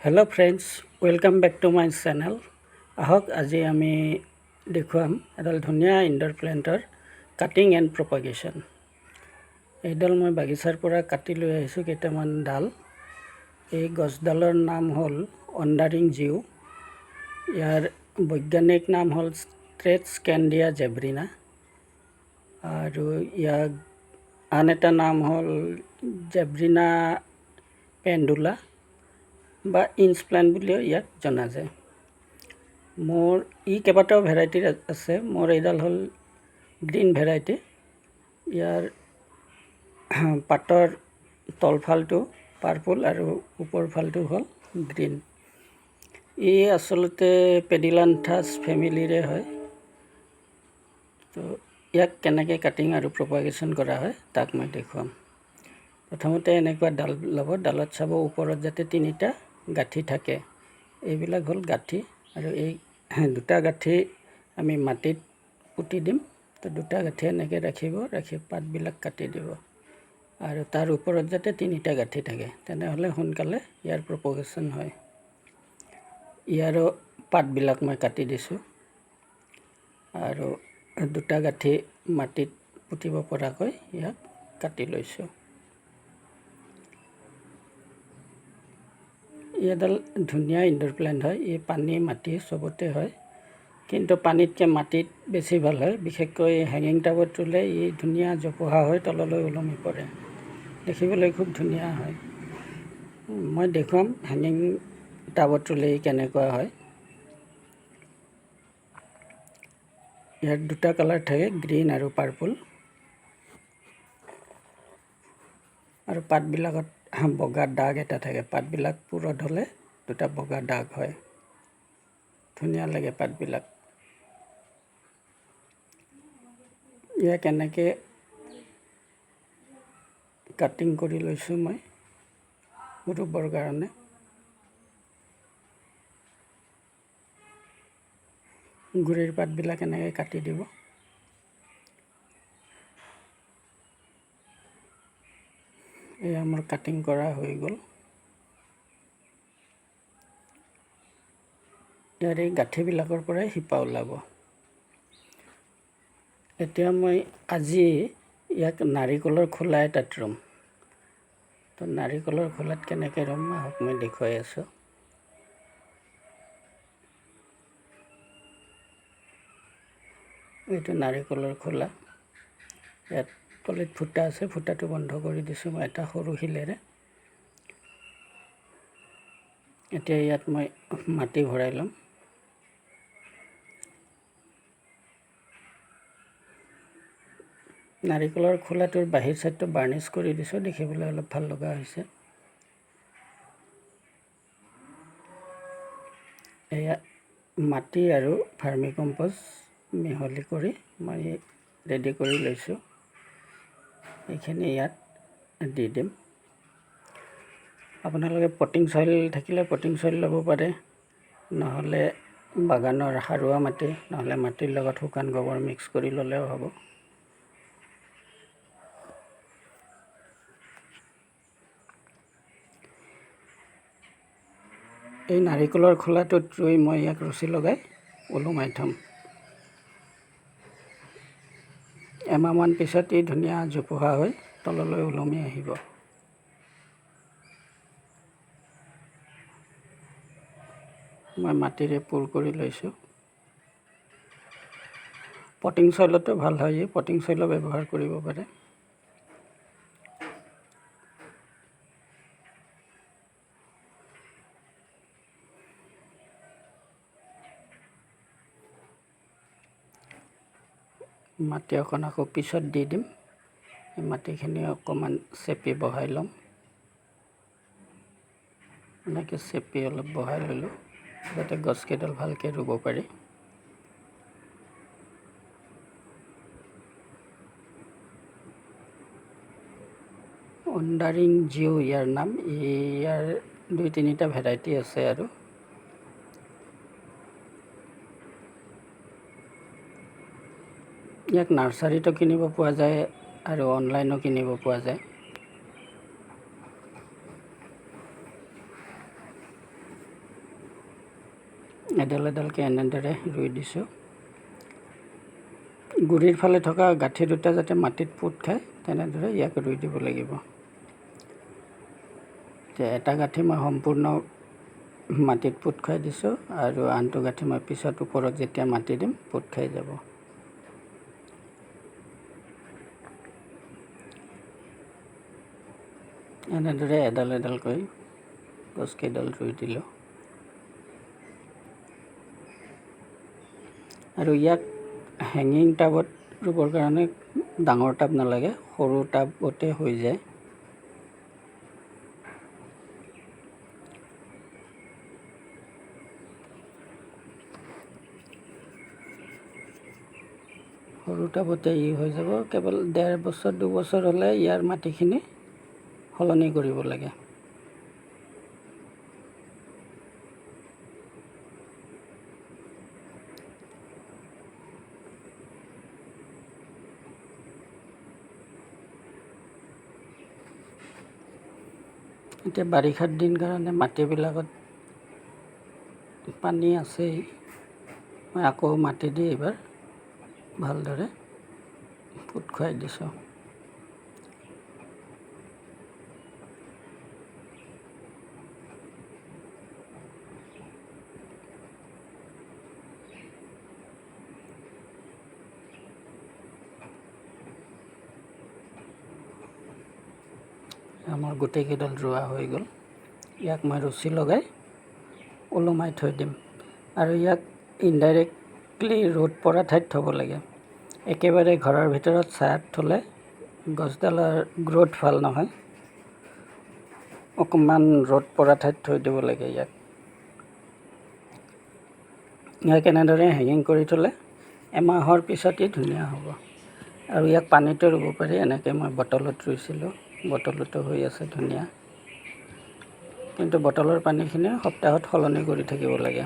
Hello friends, welcome back to my channel. Ahok আজি আমি দেখুৱাম এডাল ধুনীয়া ইনডোৰ প্লান্টৰ কাটিং এণ্ড প্ৰপাগেশ্যন। এইডাল মই বাগিচাৰ পৰা কাটি লৈ আহিছোঁ কেইটামান ডাল। এই গছডালৰ নাম হ'ল অণ্ডাৰিং জিউ। ইয়াৰ বৈজ্ঞানিক নাম হ'ল ষ্ট্ৰেটস্কেণ্ডিয়া জেব্ৰিনা আৰু ইয়াৰ আন এটা নাম হ'ল জেব্ৰিনা পেণ্ডুলা বা ইঞ্চ প্লান্ট বুলিও ইয়াক জনা যায়। মোৰ কেইবাটাও ভেৰাইটিৰ আছে। মোৰ এইডাল হ'ল গ্ৰীণ ভেৰাইটি। ইয়াৰ পাতৰ তলফালটো পাৰ্পল আৰু ওপৰ ফালটো হ'ল গ্ৰীণ। ই আচলতে পেডিলান্থাছ ফেমিলিৰে হয়। তো ইয়াক কেনেকৈ কাটিং আৰু প্ৰপাগেশ্যন কৰা হয় তাক মই দেখুৱাম। প্ৰথমতে এনেকুৱা ডাল ল'ব। ডালত চাব ওপৰত যাতে তিনিটা গাঁঠি থাকে। এইবিলাক হ'ল গাঁঠি আৰু এই দুটা গাঁঠি আমি মাটিত পুতি দিম। তো দুটা গাঁঠি এনেকৈ ৰাখিব, ৰাখি পাতবিলাক কাটি দিব আৰু তাৰ ওপৰত যাতে তিনিটা গাঁঠি থাকে, তেনেহ'লে সোনকালে ইয়াৰ প্ৰপাগেশ্যন হয়। ইয়াৰো পাতবিলাক মই কাটি দিছোঁ আৰু দুটা গাঁঠি মাটিত পুতিব পৰাকৈ ইয়াক কাটি লৈছোঁ। এডাল ধুনীয়া ইনডোৰ প্লান্ট হয়। ই পানী মাটি চবতে হয়, কিন্তু পানীতকৈ মাটিত বেছি ভাল হয়। বিশেষকৈ হেঙিং টাবত ৰুলে ই ধুনীয়া জোপোহা হৈ তললৈ ওলমি পৰে, দেখিবলৈ খুব ধুনীয়া হয়। মই দেখুৱাম হেঙিং টাবত ৰুলে ই কেনেকুৱা হয়। ইয়াৰ দুটা কালাৰ থাকে, গ্ৰীণ আৰু পাৰ্পল, আৰু পাতবিলাকত বগা দাগ এটা থাকে। পাতবিলাক পুৰঠ হ'লে দুটা বগা দাগ হয়, ধুনীয়া লাগে পাতবিলাক। ইয়াক এনেকৈ কাটিং কৰি লৈছোঁ মই ৰুবৰ কাৰণে। গুৰিৰ পাতবিলাক এনেকৈ কাটি দিব। এয়া মোৰ কাটিং কৰা হৈ গ'ল। ইয়াৰ এই গাঁঠিবিলাকৰ পৰাই শিপা ওলাব। এতিয়া মই আজি ইয়াক নাৰিকলৰ খোলা এটাত ৰুম। তো নাৰিকলৰ খোলাত কেনেকৈ ৰুম আহক মই দেখুৱাই আছোঁ। এইটো নাৰিকলৰ খোলা। ইয়াত তলিত ফুটা আছে, ফুটাটো বন্ধ কৰি দিছোঁ মই এটা সৰু শিলেৰে। এতিয়া ইয়াত মই মাটি ভৰাই ল'ম। নাৰিকলৰ খোলাটোৰ বাহিৰ চাইডটো বাৰ্নিছ কৰি দিছোঁ, দেখিবলৈ অলপ ভাল লগা হৈছে। এয়া মাটি আৰু ভাৰ্মি কম্প'ষ্ট মিহলি কৰি মই ৰেডি কৰি লৈছোঁ। এইখিনি ইয়াত দি দিম। আপোনালোকে পটিং চইল থাকিলে পটিং চইল ল'ব পাৰে, নহ'লে বাগানৰ সাৰুৱা মাটি, নহ'লে মাটিৰ লগত শুকান গোবৰ মিক্স কৰি ল'লেও হ'ব। এই নাৰিকলৰ খোলাটোত ৰুই মই ইয়াক ৰছী লগাই ওলোমাই থ'ম। এমাহমান পিছত ই ধুনীয়া জোপোহা হৈ তললৈ ওলমি আহিব। মই মাটিৰে পুৰ কৰি লৈছোঁ। পটিং চইলতো ভাল হয়, পটিং চইলো ব্যৱহাৰ কৰিব পাৰে। মাটি অকণ আকৌ পিছত দি দিম। এই মাটিখিনি অকণমান চেপি বহাই ল'ম। এনেকৈ চেপি অলপ বহাই ল'লোঁ যাতে গছকেইডাল ভালকৈ ৰুব পাৰি। অণ্ডাৰিং জিউ ইয়াৰ নাম। ইয়াৰ 2-3টা ভেৰাইটি আছে আৰু। ইয়াক নাৰ্চাৰীতো কিনিব পোৱা যায় আৰু অনলাইনো কিনিব পোৱা যায়। এডাল এডালকৈ এনেদৰে ৰুই দিছোঁ। গুৰিৰ ফালে থকা গাঁঠি দুটা যাতে মাটিত পোত খায় তেনেদৰে ইয়াক ৰুই দিব লাগিব। এটা গাঁঠি মই সম্পূৰ্ণ মাটিত পোত খাই দিছোঁ আৰু আনটো গাঁঠি মই পিছত ওপৰত যেতিয়া মাটি দিম পোত খাই যাব। এনেদৰে এডাল এডালকৈ গছকেইডাল ৰুই দিলোঁ। আৰু ইয়াক হেঙিং টাবত ৰুবৰ কাৰণে ডাঙৰ টাব নালাগে, সৰু টাবতে হৈ যায়। সৰু টাবতে হৈ যাব। কেৱল 1.5 বছৰ 2 বছৰ হ'লে ইয়াৰ মাটিখিনি সলনি কৰিব লাগে। এতিয়া বাৰিষাৰ দিন কাৰণে মাটিবিলাকত পানী আছেই। মই আকৌ মাটি দি এইবাৰ ভালদৰে পোত খুৱাই দিছোঁ। আমাৰ গোটেইকেইডাল ৰোৱা হৈ গ'ল। ইয়াক মই ৰছী লগাই ওলোমাই থৈ দিম আৰু ইয়াক ইনডাইৰেক্টলি ৰ'দ পৰা ঠাইত থ'ব লাগে। একেবাৰে ঘৰৰ ভিতৰত ছায়াত থ'লে গছডালৰ গ্ৰ'থ ভাল নহয়। অকণমান ৰ'দ পৰা ঠাইত থৈ দিব লাগে ইয়াক এনেদৰে হেঙিং কৰি থ'লে এমাহৰ পিছতেই ধুনীয়া হ'ব। আৰু ইয়াক পানীতো ৰুব পাৰি। এনেকৈ মই বটলত ৰুইছিলোঁ, বটলতো হৈ আছে ধুনীয়া। কিন্তু বটলৰ পানীখিনি সপ্তাহত সলনি কৰি থাকিব লাগে।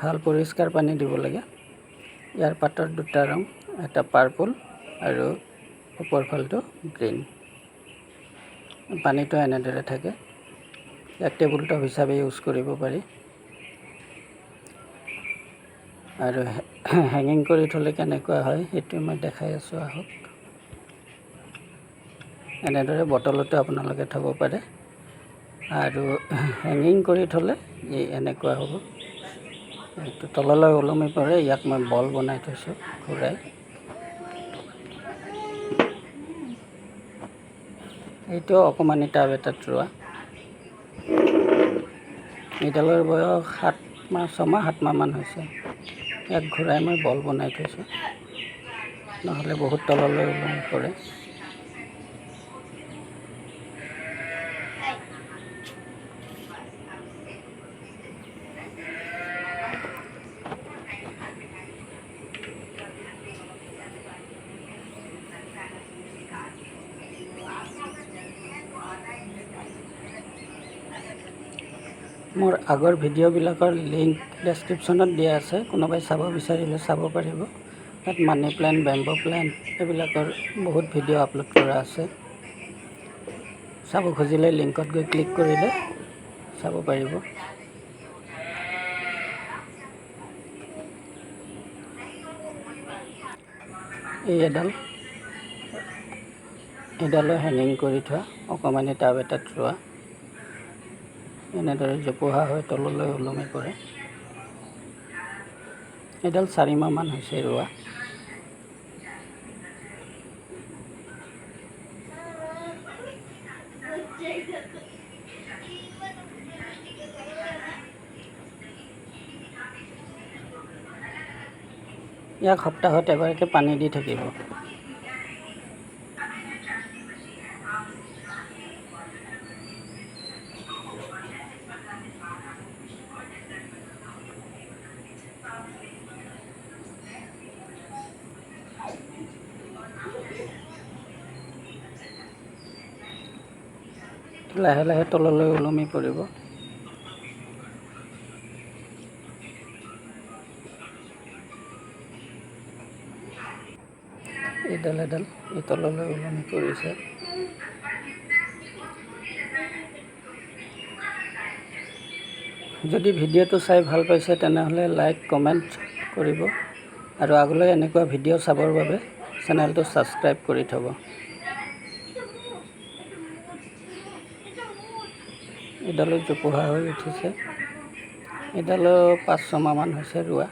ভাল পৰিষ্কাৰ পানী দিব লাগে। ইয়াৰ পাতৰ দুটা ৰং, এটা পাৰ্পল আৰু ওপৰ ফালটো গ্ৰীণ। পানীটো এনেদৰে থাকে। ইয়াক টেবুল টপ হিচাপে ইউজ কৰিব পাৰি। আৰু হেঙিং কৰি থ'লে কেনেকুৱা হয় সেইটো মই দেখাই আছোঁ, আহক। এনেদৰে বটলতো আপোনালোকে থ'ব পাৰে আৰু হেঙিং কৰি থ'লে এনেকুৱা হ'ব। এইটো তললৈ ওলমি পৰে। ইয়াক মই বল বনাই থৈছোঁ ঘূৰাই। এইটো অকণমানি টাব এটাত ৰোৱা। এইডালৰ বয়স 6 মাহ 7 মাহমান হৈছে। ইয়াক ঘূৰাই মই বল বনাই থৈছোঁ, নহ'লে বহুত তললৈ ওলমি পৰে। মোৰ আগৰ ভিডিঅ'বিলাকৰ লিংক ডেছক্ৰিপশ্যনত দিয়া আছে। কোনোবাই চাব বিচাৰিলে চাব পাৰিব। তাত মানি প্লেণ্ট, বেম্বো প্লেণ্ট এইবিলাকৰ বহুত ভিডিঅ' আপলোড কৰা আছে। চাব খুজিলে লিংকত গৈ ক্লিক কৰিলে চাব পাৰিব। এই এডালো হেঙিং কৰি থোৱা অকণমানি টাব এটাত ৰোৱা। এনেদৰে জোপোহা হৈ তললৈ ওলমি পৰে। এডাল 4 মাহমান হৈছে ৰোৱা। ইয়াক সপ্তাহত এবাৰকৈ পানী দি থাকিব। লাহে লাহে তললৈ ওলমি পৰিব। এডাল এডাল এই তললৈ ওলমি পৰিছে। যদি ভিডিঅ'টো চাই ভাল পাইছে তেনেহ'লে লাইক কমেণ্ট কৰিব আৰু আগলৈ এনেকুৱা ভিডিঅ' চাবৰ বাবে চেনেলটো ছাবস্ক্ৰাইব কৰি থ'ব। এডালো জোপোহা হৈ উঠিছে। এডালো 5-6 মাহমান হৈছে ৰোৱা।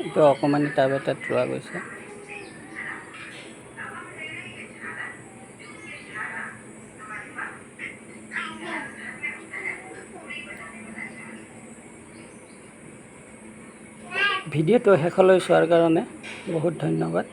এইটো অকণমানি টাব এটাত ৰোৱা গৈছে। ভিডিঅ'টো শেষলৈ চোৱাৰ কাৰণে বহুত ধন্যবাদ।